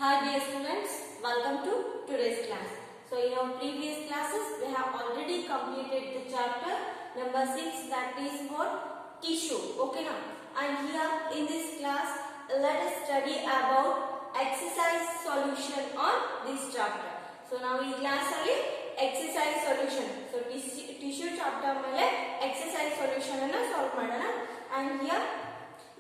Hi dear students, welcome to today's class. So in our previous classes we have already completed the chapter number 6, that is for tissue. Okay now, and here in this class let us study about exercise solution on this chapter. So now in class ಅಲ್ಲಿ exercise solution. So tissue chapter ಮೇಲೆ exercise solution ಅನ್ನು solve ಮಾಡೋಣ. And here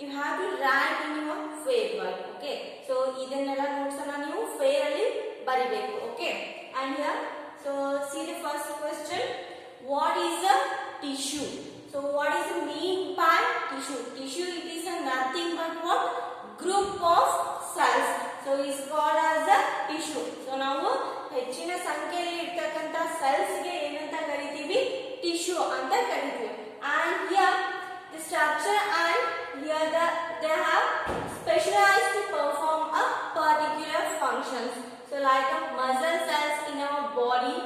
you have to write in your fair work. Okay, so ಇದನ್ನೆಲ್ಲ notes ಅನ್ನು ನೀವು fair ಅಲ್ಲಿ ಬರಿಬೇಕು. Okay, and here so see the first question, what is a tissue? So what is the mean by tissue? Tissue, it is a nothing but what? Group of cells. So is called as a tissue. So ನಾವು ಹೆಚ್ಚಿನ ಸಂಖ್ಯೆಯಲ್ಲಿ ಇರತಕ್ಕಂತ cells ಗೆ ಏನಂತ ಕರೀತೀವಿ? Tissue ಅಂತ ಕರೀತೀವಿ. And here the structure and here they have specialized to perform a particular functions. So like a muscle cells in our body,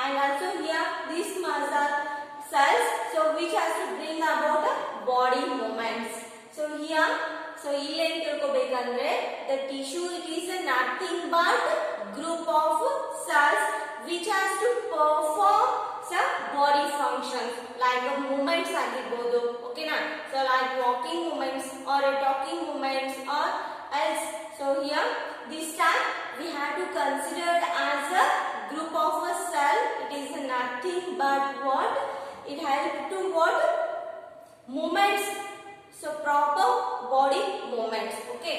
and also here these muscle cells, so which has to bring about a body movements. So here, so ಇಲ್ಲಿ ಏನು ತಿಳ್ಕೊಬೇಕಂದ್ರೆ the tissue, it is a nothing but group of cells which has to perform some body functions like movements ಆಗಿರಬಹುದು. Okay na, so like walking movements or talking movements or else. So here this time we have to consider as a group of a cell. It is nothing but what? It helps to what? Movements. So proper body movements. Okay,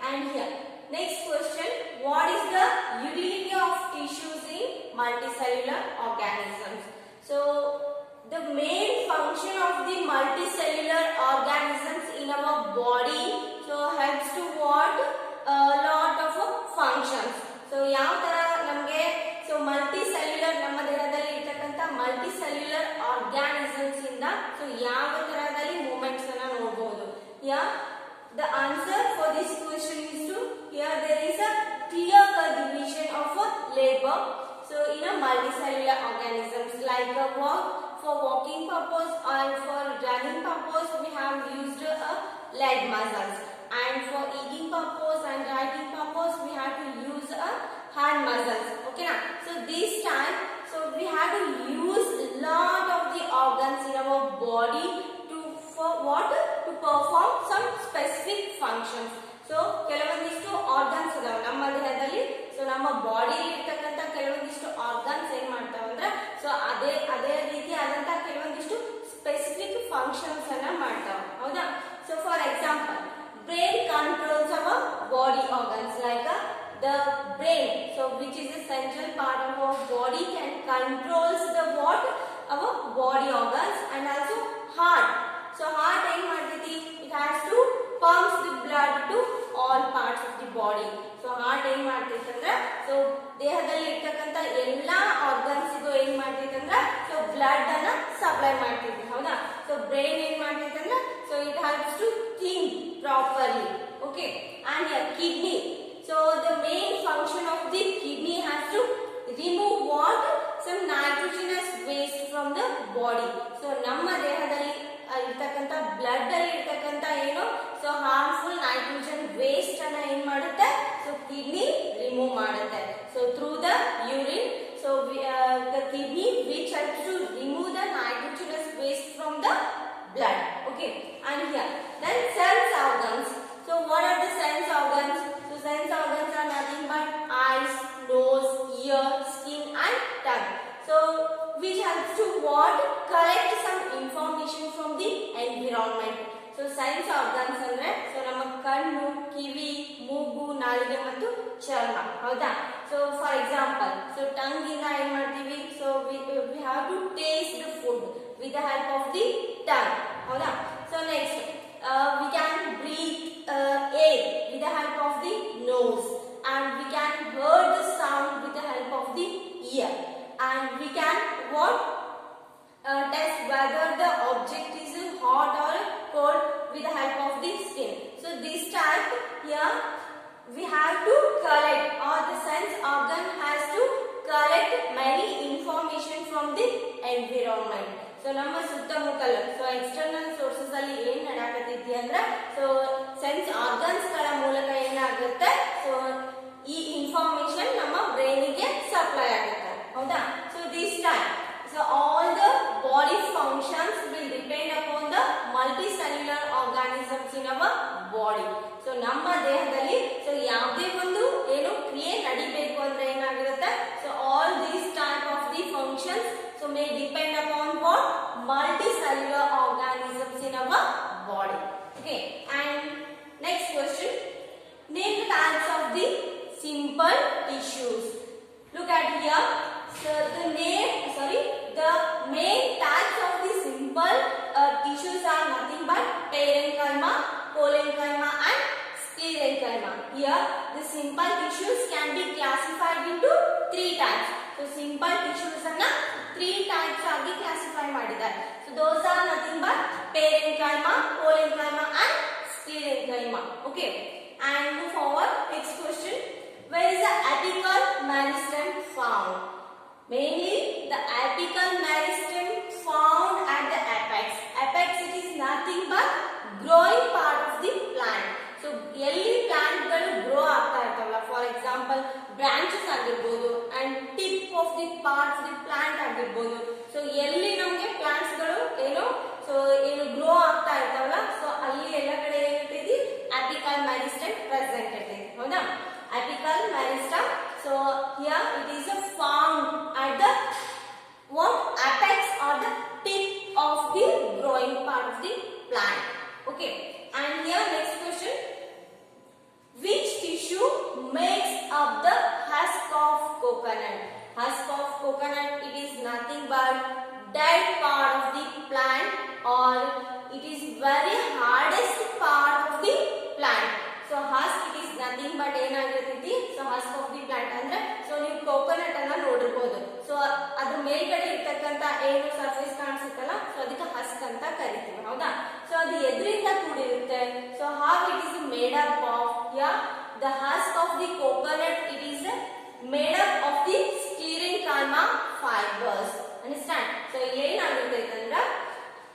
and here next question, what is the utility of tissues in multicellular organisms? So the main function of the multicellular organisms in our body, so helps to what? A lot of functions. So ಯಾವ ತರ ನಮಗೆ so multicellular ನಮ್ಮ ದೇಹದಲ್ಲಿ ಇರತಕ್ಕಂತ multicellular organisms ಇಂದ so ಯಾವ ತರದಲ್ಲಿ movements ಅನ್ನು ನೋಡಬಹುದು. Here the answer for this question is to, here there is a clear cut division of a labor. So in a multicellular organisms, like a walk, for walking purpose and for running purpose we have used a leg muscles, and for eating purpose and writing purpose we have to use a hand muscles. Okay na, so this time so we have to use lot of the organs in our body to for what? To perform some specific functions. So ಕೆಲವೊಂದಿಷ್ಟು organs ಇದಾವೆ ನಮ್ಮ ದೇಹದಲ್ಲಿ. So ನಮ್ಮ body ಇರತಕ್ಕಂತ ಕೆಲವೊಂದಿಷ್ಟು organs ಏನ್ ಮಾಡ್ತಾವ ಅಂದ್ರೆ ಸೊ ಅದೇ ರೀತಿ ಆದಂತ ಕೆಲವೊಂದಿಷ್ಟು ಸ್ಪೆಸಿಫಿಕ್ ಫಂಕ್ಷನ್ಸ್ ಅನ್ನ ಮಾಡ್ತಾವ. ಹೌದಾ? So for example, brain controls our body organs, like the brain, so which is a central part of our body, can controls the what? Our body organs. And also heart. So heart ಏನ್ ಮಾಡ್ತೈತಿ? It has to pumps the blood to all parts of the body. So heart ಏನ್ ಮಾಡ್ತೈತಿ ಅಂದ್ರೆ so ದೇಹದಲ್ಲಿ ಇರ್ತಕ್ಕಂತ ಎಲ್ಲಾ organs ಗೂ ಏನ್ ಮಾಡ್ತೈತಿ ಅಂದ್ರೆ so blood ಅನ್ನ ಸಪ್ಲೈ ಮಾಡ್ತೈತಿ. ಹೌದಾ? So brain ಏನ್ ಮಾಡ್ತೈತಿ ಅಂದ್ರೆ so it helps to think properly. Okay, and here kidney, so the main function of the kidney has to remove what? Some nitrogenous waste from the body. So ನಮ್ಮ ದೇಹದಲ್ಲಿ ಇರ್ತಕ್ಕಂತ blood ಅಲ್ಲಿ ಇರ್ತಕ್ಕಂತ ಏನು so harmful nitrogen waste ಅನ್ನ ಏನ್ ಮಾಡುತ್ತೆ? So kidney remove ಮಾಡುತ್ತೆ. So through the urine, so the kidney which helps to remove the nitrogenous waste from the blood. Okay, and here then sense organs. So what are the sense organs? So sense organs are nothing but eyes, nose, ear, skin and tongue. So which helps to what? Collect some information from the environment. So sense organs ಅಂದ್ರೆ so ನಮ್ಮ ಕಣ್ಣು, ಕಿವಿ, ಮೂಗು, ನಾಲಿಗೆ ಮತ್ತು ಚರ್ಮ. ಹೌದಾ? So for example, so tongue ಇಂದ ಏನ್ ಮಾಡ್ತೀವಿ? So we have to taste the food with the help of the tongue. ಹೌದಾ? So next we can breathe air with the help of the nose, and we can hear the sound with the help of the ear, and we can what? Test whether the object is hot or cold with the help of the skin. So this type here we have to collect, or the sense organ has to collect many information from the environment. So ನಮ್ಮ ಸುತ್ತಮುತ್ತಲು so external sources ಅಲ್ಲಿ ಏನ್ ನಡೆಯಕತ್ತೈತಿ ಅಂದ್ರೆ so sense organs ಗಳ ಮೂಲಕ ಏನಾಗುತ್ತೆ so ಈ look at here. So the main types of the simple tissues are nothing but parenchyma, collenchyma and sclerenchyma. Here the simple tissues can be classified into three types. So simple tissues anna three types agi classify madidare. So those are nothing but parenchyma, collenchyma and sclerenchyma. Okay, and move forward. Next question. Where is the apical meristem found? Mainly the apical meristem found at the apex. Apex, it is nothing but growing part of the plant. So ಎಲ್ಲಿ plant ಗಳು grow ಆಗ್ತಾ ಇರ್ತಾವಲ್ಲ, for example branches ಆಗಿರಬಹುದು and tip of the part of the plant ಆಗಿರಬಹುದು. So ಎಲ್ಲಿ ನಮಗೆ plants ಗಳು ಏನು grow ಆಗ್ತಾ ಇರ್ತಾವಲ್ಲ, so ಅಲ್ಲಿ ಎಲ್ಲ ಕಡೆ ಏನಿರ್ತೈತಿ apical meristem present ಇರ್ತೈತಿ. ಹೌದಾ? Apical meristem. So here it is found at the apex or the tip of the growing part of the plant. Okay, and here next question. Which tissue makes up the husk of coconut? Husk of coconut, it is nothing but dead part of the plant, or it is very hardest part of the plant. So husk, it is nothing but ಏನಾಗಿರ್ತೈತಿ. So husk of the plant ಅಂದ್ರೆ so ನೀವು coconut ಅನ್ನ ನೋಡಿರಬಹುದು. So ಅದ್ರ ಮೇಲ್ಗಡೆ ಇರತಕ್ಕಂತ ಏನು surface ಕಾಣಿಸುತ್ತಲ್ಲ, so ಅದಕ್ಕೆ husk ಅಂತ ಕರಿತೀವಿ. ಹೌದಾ? So ಅದು ಎದರಿಂದ ಕೂಡಿರುತ್ತೆ? So how it is made up of? Yeah, the husk of the coconut, it is made up of the sclerenchyma fibers. Understand? So ಏನಾಗುತ್ತೆ ಅಂದ್ರೆ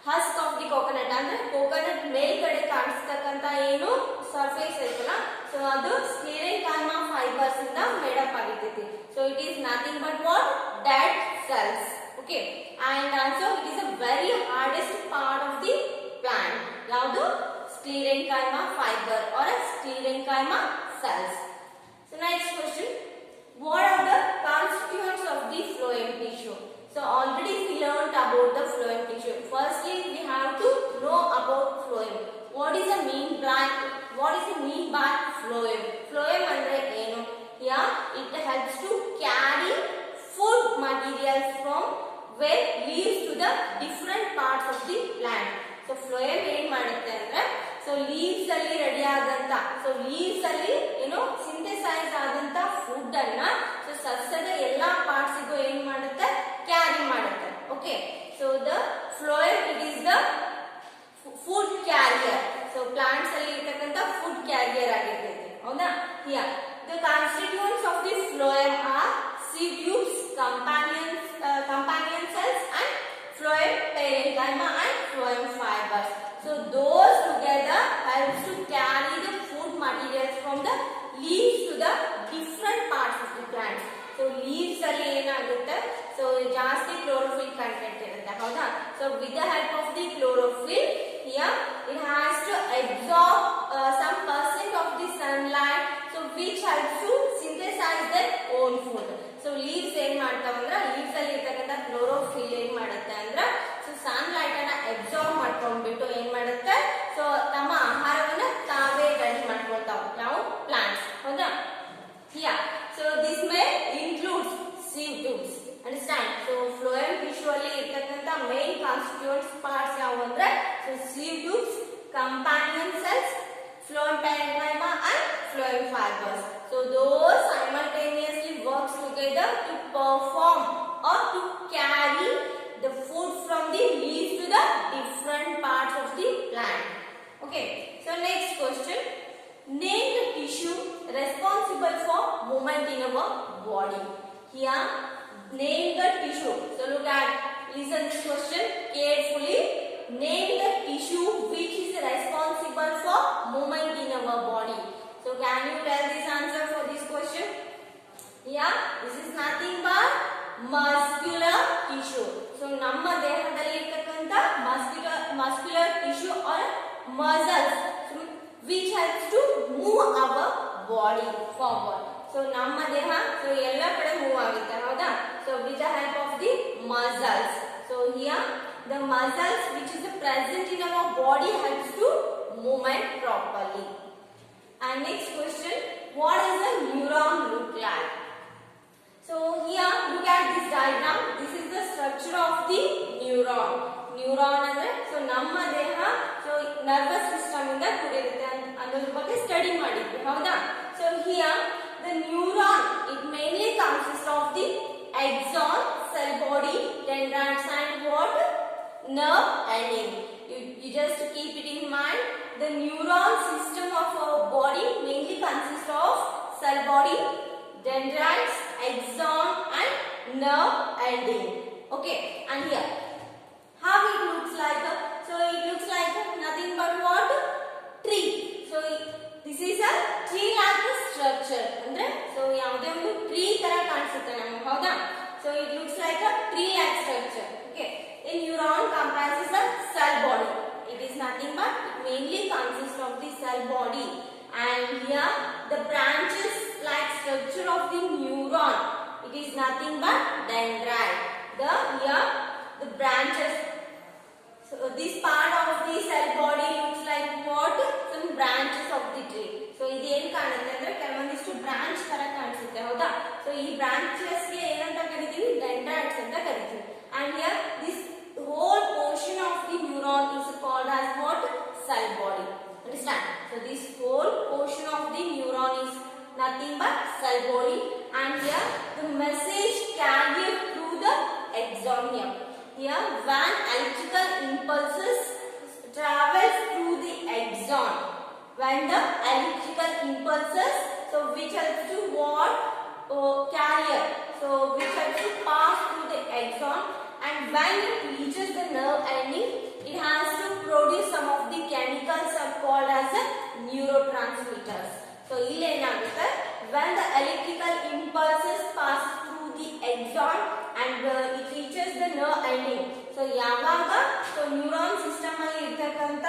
husk of the coconut ಅಂದ್ರೆ coconut ಮೇಲ್ಗಡೆ ಕಾಣಿಸ್ತಕ್ಕಂತ ಏನು ಸರ್ಫೇಸ್ ಐತಲ್ಲ, so ಅದು sclerenchyma fibers ಇಂದ made up ಆಗಿರ್ತೈತಿ. So it is nothing but what? Dead cells. Okay, and also it is a very hardest part of the plant. ಯಾವುದು? Sclerenchyma fiber or a sclerenchyma cells. So next question. What are the constituents of the phloem tissue? So already we learned about the phloem tissue. Firstly, we have to know about phloem. What is the mean by phloem? Phloem andre enu? Yeah, it helps to carry food materials from where leaves to the different parts of the plant. So phloem ಏನು ಮಾಡುತ್ತೆ ಅಂದ್ರೆ so leaves ಅಲ್ಲಿ ready ಆದಂತ so leaves ಅಲ್ಲಿ ಸಿಂಥೆಸೈಸ್ ಆದಂತ food ಅನ್ನ so ಸಸ್ಯದ ಎಲ್ಲಾ ಪಾರ್ಟ್ಸ್ ಗೂ ಏನು ಮಾಡುತ್ತೆ ಕ್ಯಾರಿ ಮಾಡುತ್ತೆ. Okay, so the phloem, it is the food carrier. So plants ಅಲ್ಲಿ ಇರತಕ್ಕಂತ food carrier ಆಗಿರ್ತೈತೆ. ಹೌದಾ? Here the constituents of the phloem are seed tubes, companion cells and phloem parenchyma and phloem fibers. So those together helps to carry the food materials from the leaves to the different parts of the plant. So leaves ಅಲ್ಲಿ ಏನಾಗುತ್ತೆ so ಜಾಸ್ತಿ chlorophyll content ಇರುತ್ತೆ. ಹೌದಾ? So with the help of the chlorophyll, here it has to absorb some percent of the sunlight, so which helps to synthesize their own food. So leaves ಏನ್ ಮಾಡ್ತಾವ ಅಂದ್ರೆ leaves ಅಲ್ಲಿ ಇರತಕ್ಕಂತ chlorophyll ಏನ್ ಮಾಡುತ್ತೆ ಅಂದ್ರೆ so sunlight ಅನ್ನ absorb ಮಾಡ್ಕೊಂಡ್ಬಿಟ್ಟು ಏನ್ ಮಾಡುತ್ತೆ so ತಮ್ಮ ಆಹಾರವನ್ನ ತಾವೇ ರೆಡಿ ಮಾಡ್ಕೊಳ್ತಾವ. ಯಾವ plants. ಹೌದಾ? Yeah, so this may include seed tubes. Understand? So phloem tissue ಅಲ್ಲಿ ಇರತಕ್ಕಂತ main constituents parts ಯಾವು ಅಂದ್ರೆ so seed tubes, companion cells, phloem parenchyma and phloem fibers. So those simultaneously works together to perform or to carry the food from the leaves to the different parts of the plant. Okay, so next question. Name the tissue responsible for movement in our body. Here, name the tissue. So look at, listen this question carefully. Name the tissue which is responsible for movement in our body. So can you tell this answer for this question? Yeah, this is nothing but muscular tissue. So ನಮ್ಮ ದೇಹದಲ್ಲಿ ಇರತಕ್ಕಂತ muscular tissue or muscles which helps to move our body forward. So ನಮ್ಮ ದೇಹ so ಎಲ್ಲ ಕಡೆ move ಆಗುತ್ತೆ. ಹೌದಾ? So with the help of the muscles. So here the muscles which is present in our body helps to movement properly. And next question, what does a neuron look like? So diagram. This is the structure of the neuron. Neuron ಅಂದ್ರೆ so ನಮ್ಮ ದೇಹ so nervous system ಇಂದ ಕೂಡಿರುತ್ತೆ ಅನ್ನೋದ್ರ ಬಗ್ಗೆ study ಮಾಡಿದ್ವಿ ಹೌದಾ. So here the neuron it mainly consists of the axon, cell body, dendrites and what nerve ending. You just keep it in mind. The neuron system of our body mainly consists of cell body, dendrites, axon and nerve ending. Okay, and here how it looks like? So it looks like nothing but what? Tree. So this is a tree like structure. Andre so ಯಾವುದೇ ಒಂದು tree ತರ ಕಾಣಿಸುತ್ತೆ ನಮಗೆ ಹೌದಾ. So it looks like a tree like structure. Okay, a neuron comprises a cell body. It is nothing but it mainly consists of the cell body, and here the branches like structure of the neuron, it is nothing but dendrite. Here the branches, so this part of the cell body looks like what? Some branches of the tree. So ಇದು ಏನು ಕಾಣುತ್ತೆ ಅಂದ್ರೆ ಕೆಲವೊಂದಿಷ್ಟು branch ತರ ಕಾಣಿಸುತ್ತೆ ಹೌದಾ. So ಈ branches ಗೆ ಏನಂತ ಕರಿತೀವಿ? ಡೆಂಡ್ರೈಟ್ಸ್ ಅಂತ ಕರಿತೀವಿ. And here this whole portion of the neuron is called as what? Cell body. Understand? So this whole portion of the neuron is nothing but cell body, and here the message carried through the axon. Here when electrical impulses travels through the axon, when the electrical impulses, so which helps to what? Carrier, so which helps to pass through the axon, and when it reaches the nerve ending, it has to produce some of the chemicals are called as a neurotransmitters. So ಇಲ್ಲಿ ಏನಾಗುತ್ತೆ? When the electrical impulses pass through the axon and it reaches the nerve ending, so ಯಾವಾಗ so neuron system ಅಲ್ಲಿ ಇರತಕ್ಕಂತ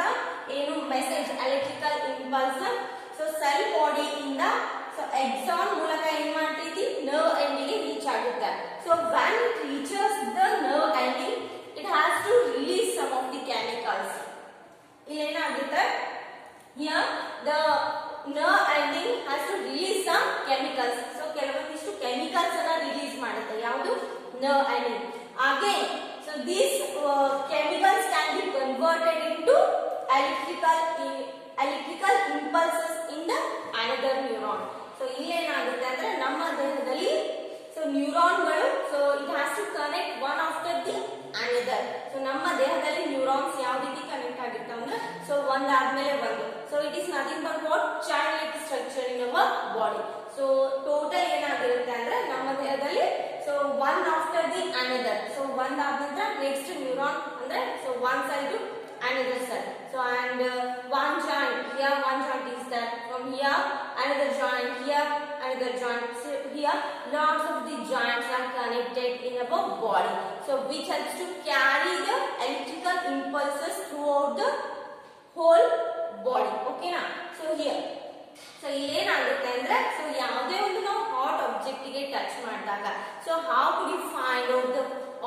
ಏನು message electrical impulse so cell body ಇಂದ so axon ಮೂಲಕ ಏನು ಮಾಡ್ತೈತಿ? nerve ending ಗೆ reach ಆಗುತ್ತೆ. So when it reaches the nerve ending, it has to release some of the chemicals. ಇಲ್ಲಿ ಏನಾಗುತ್ತೆ? Here the nerve ending has to release some chemicals. So ಕೆಲವೊಂದಿಷ್ಟು chemicals ಅನ್ನ release ಮಾಡುತ್ತೆ. ಯಾವುದು? nerve ending. Again, so these chemicals can be converted into electrical impulses in the another neuron. So ಇಲ್ಲಿ ಏನಾಗುತ್ತೆ ಅಂದ್ರೆ ನಮ್ಮ ದೇಹದಲ್ಲಿ so ನ್ಯೂರಾನ್ಗಳು so it has to connect one after the another. So ನಮ್ಮ ದೇಹದಲ್ಲಿ ನ್ಯೂರಾನ್ಸ್ ಯಾವ ರೀತಿ ಕನೆಕ್ಟ್ ಆಗಿರ್ತಾವ ಅಂದ್ರೆ so ಒಂದಾದ್ಮೇಲೆ ಒಂದು. So it is nothing but what? Chain like structure in our body. So total ಏನಾಗಿರುತ್ತೆ ಅಂದ್ರೆ ನಮ್ಮ ದೇಹದಲ್ಲಿ so one after the another. So ಒಂದಾದ ನಂತರ next neuron ಅಂದ್ರೆ so one side to another side. So and one joint, here one joint is there, from here another joint, here another joint. So here lots of the joints are connected in our body, so which helps to carry the electrical impulses throughout the whole body. Okay na? So here so ಇಲ್ಲಿ ಏನಾಗುತ್ತೆ ಅಂದ್ರೆ so ಯಾವುದೇ ಒಂದು ನಾವು hot object ಗೆ touch ಮಾಡಿದಾಗ so how could you find out the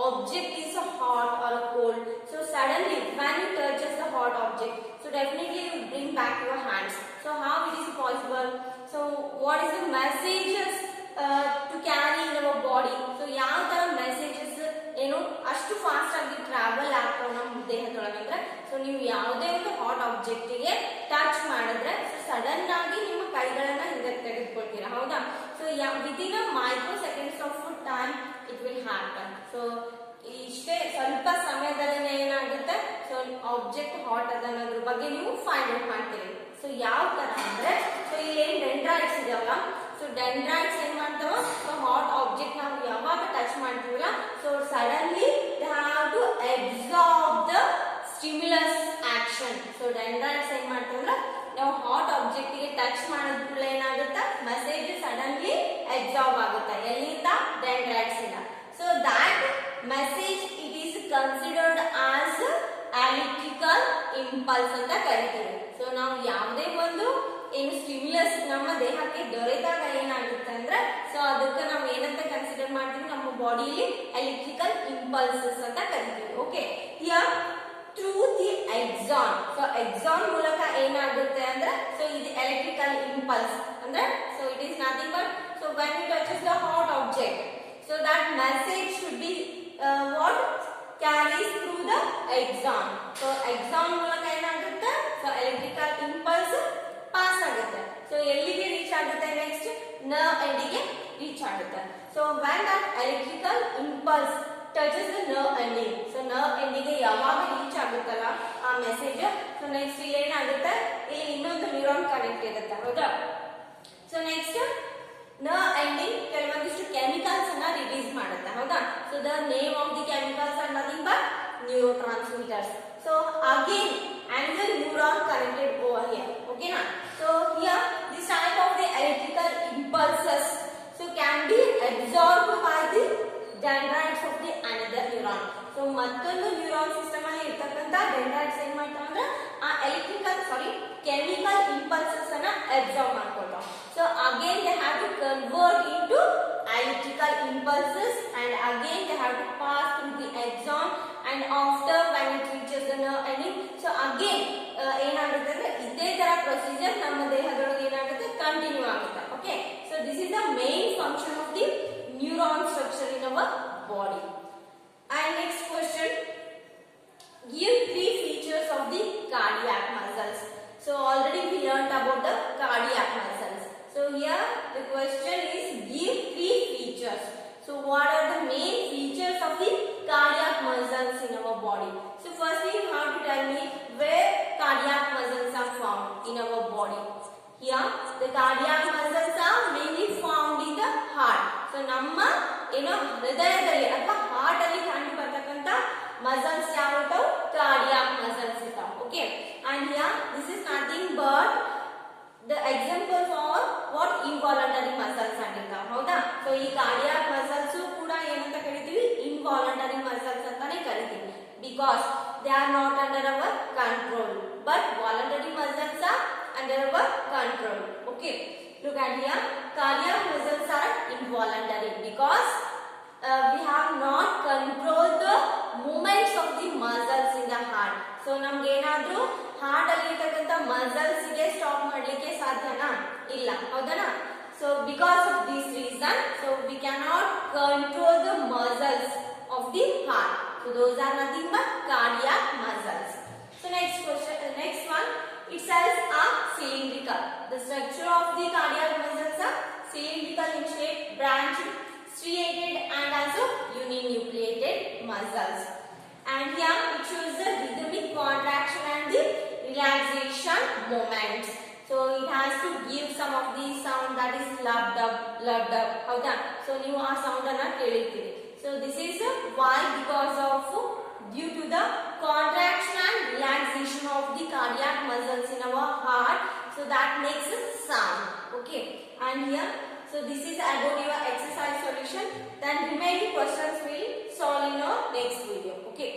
object is a hot or a cold? So suddenly when you touches the hot object, so definitely you bring back your hands. So how it is possible? So what is the messages to carry in our body? So ಯಾವ ತರ messages ಏನು ಅಷ್ಟು fast ಆಗಿ travel ಆಗ್ತಾವ ನಮ್ಮ ದೇಹದೊಳಗೆ ಅಂದ್ರೆ so ನೀವು ಯಾವುದೇ ಒಂದು ಹಾಟ್ ಆಬ್ಜೆಕ್ಟ್ ಗೆ ಟಚ್ ಮಾಡಿದ್ರೆ so ಸಡನ್ ಆಗಿ ನಿಮ್ಮ ಕೈಗಳನ್ನ ಹಿಂದೆ ತೆಗೆದುಕೊಳ್ತೀರಾ ಹೌದಾ. So within a micro seconds of time it will happen. So ಇಷ್ಟೇ ಸ್ವಲ್ಪ ಸಮಯದಲ್ಲೇ ಏನಾಗುತ್ತೆ ಸೊ ಆಬ್ಜೆಕ್ಟ್ ಹಾಟ್ ಅದ ಅನ್ನೋದ್ರ ಬಗ್ಗೆ ನೀವು ಫೈಂಡ್ ಔಟ್ ಮಾಡ್ತೀರಿ. ಸೊ ಯಾವ ತರ ಅಂದ್ರೆ ಸೊ ಇಲ್ಲಿ ಏನ್ ಡೆಂಡ್ರೈಟ್ಸ್ ಇದಾವಲ್ಲ ಸೊ ಡೆಂಡ್ರೈಟ್ಸ್ ಏನ್ ಮಾಡ್ತಾವ ಸೊ ಹಾಟ್ ಆಬ್ಜೆಕ್ಟ್ ನಾವು ಯಾವಾಗ ಟಚ್ ಮಾಡ್ತೀವಲ್ಲ so suddenly they have to absorb the stimulus action. So dendrites ಏನ್ ಮಾಡ್ತಾವಲ್ಲ ನಾವು ಹಾಟ್ ಆಬ್ಜೆಕ್ಟ್ ಗೆ ಟಚ್ ಮಾಡಿದ್ಮೇಲೆ ಏನಾಗುತ್ತೆ ಮೆಸೇಜ್ ಸಡನ್ಲಿ ಅಬ್ಸಾರ್ಬ್ ಆಗುತ್ತೆ ಎಲ್ಲಿಂದ? ಡೆಂಡ್ರೈಟ್ಸ್ ಇಂದ. So that message it is considered as electrical impulse ಅಂತ ಕರೀತೀವಿ. ಸೊ ನಾವು ಯಾವುದೇ ಒಂದು ಏನು ಸ್ಟಿಮ್ಯುಲಸ್ ನಮ್ಮ ದೇಹಕ್ಕೆ ದೊರೆತಾಗ ಏನಾಗುತ್ತೆ ಅಂದ್ರೆ ಸೊ ಅದಕ್ಕೆ ನಾವು ಏನಂತ ಕನ್ಸಿಡರ್ ಮಾಡ್ತೀವಿ ನಮ್ಮ ಬಾಡಿಲಿ ಎಲೆಕ್ಟ್ರಿಕಲ್ ಇಂಪಲ್ಸಸ್ ಅಂತ ಕರಿತೀವಿ. Okay, here through the exon. So exon ಮೂಲಕ ಏನಾಗುತ್ತೆ ಅಂದ್ರೆ ಸೊ ಇದು ಎಲೆಕ್ಟ್ರಿಕಲ್ ಇಂಪಲ್ಸ್ ಅಂದ್ರೆ so it is nothing but so when it touches the hot object, so that message should exon. So exon ಮೂಲಕ ಏನಾಗುತ್ತೆ, so electrical impulse pass ಆಗುತ್ತೆ. So ಎಲ್ಲಿಗೆ reach ಆಗುತ್ತೆ, ನೆಕ್ಸ್ಟ್ ನರ್ವ್ ಎಂಡಿಗೆ ರೀಚ್ ಆಗುತ್ತೆ. So when that electrical impulse touches the nerve ending, so nerve ending ಗೆ ಯಾವಾಗ reach ಆಗುತ್ತಲ್ಲ ಆ ಮೆಸೇಜ್, ಸೊ ನೆಕ್ಸ್ಟ್ ಇಲ್ಲಿ ಏನಾಗುತ್ತೆ, ಇಲ್ಲಿ ಇನ್ನೊಂದು ನ್ಯೂರಾನ್ ಕನೆಕ್ಟ್ ಇರುತ್ತೆ, ಹೌದಾ. ಸೊ ನೆಕ್ಸ್ಟ್ nerve ending ಕೆಲವೊಂದಿಷ್ಟು ಕೆಮಿಕಲ್ಸ್ ಅನ್ನ ರಿಲೀಸ್ ಮಾಡುತ್ತೆ, ಹೌದಾ. So the name of the chemicals are nothing but neurotransmitters. So again another neuron connected over here, okay na. So here this type of the electrical impulses so can be absorbed by the dendrites of the another neuron. So ಮತ್ತೊಂದು neuron system ಅಲ್ಲಿ ಇರತಕ್ಕಂತ dendrites ಏನ್ ಮಾಡ್ತಾವ ಅಂದ್ರೆ ಆ chemical impulses ಅನ್ನ absorb ಮಾಡ್ಕೊಳ್ತಾವ. So again they have to convert into electrical impulses and again they have to pass through the axon and after when it reaches the nerve ending, so again ಏನಾಗುತ್ತೆ ಅಂದ್ರೆ ಇದೇ ತರ procedure ನಮ್ಮ ದೇಹದೊಳಗೆ ಏನಾಗುತ್ತೆ, continue ಆಗುತ್ತೆ. Okay, so this is the main function of the neuron structure in our body. And next question, give 3 features of the cardiac muscles. So already we learned about the cardiac muscles. So here the question is give 3 features. So what are the main features of the cardiac muscles in our body? So firstly you have to tell me where cardiac muscles are found in our body. Here the cardiac muscles are mainly found in the heart. So ನಮ್ಮ ಹೃದಯದಲ್ಲಿ ಅಥವಾ heart ಅಲ್ಲಿ ಕಂಡು ಬರ್ತಕ್ಕಂತ muscles ಯಾವುದು, cardiac muscles ಇರ್ತಾವ. Okay, and here this is nothing but the example for what involuntary muscles ಆಗಿರ್ತಾವ, ಹೌದಾ. So ಈ ಕಾರ್ಡಿಯಾಕ್ ಮಸಲ್ಸ್ ಕೂಡ ಏನಂತ ಕರಿತೀವಿ, involuntary muscles ಅಂತಾನೆ ಕರಿತೀವಿ, because they are not under our control, but voluntary muscles are under our control. Okay, look at here, cardiac muscles are involuntary because we have not controlled the movements of the muscles in the heart. So ನಮಗೆ ಏನಾದ್ರೂ heart ಅಲ್ಲಿ ಇರತಕ್ಕಂತ muscles ಗೆ stop ಮಾಡ್ಲಿಕ್ಕೆ ಸಾಧ್ಯನಾ, ಇಲ್ಲ, ಹೌದನಾ. So because of this reason, so we cannot control the muscles of the heart. So those are nothing but cardiac muscles. So next question, next one, it says are cylindrical. The structure of the cardiac muscles are cylindrical in shape, branched, striated and also uninucleated muscles. And here it shows the rhythmic contraction and the relaxation moments. So it has to give some of the sound, that is lubbed up, howda. So ನೀವು ಆ sound ಅನ್ನ ಕೇಳಿರ್ತೀರಿ. So this is why, because of due to the contraction and relaxation of the cardiac muscles in our heart, so that makes a sound. Okay, and here, so this is about your exercise solution. Then remaining questions will solve in our next video. Okay.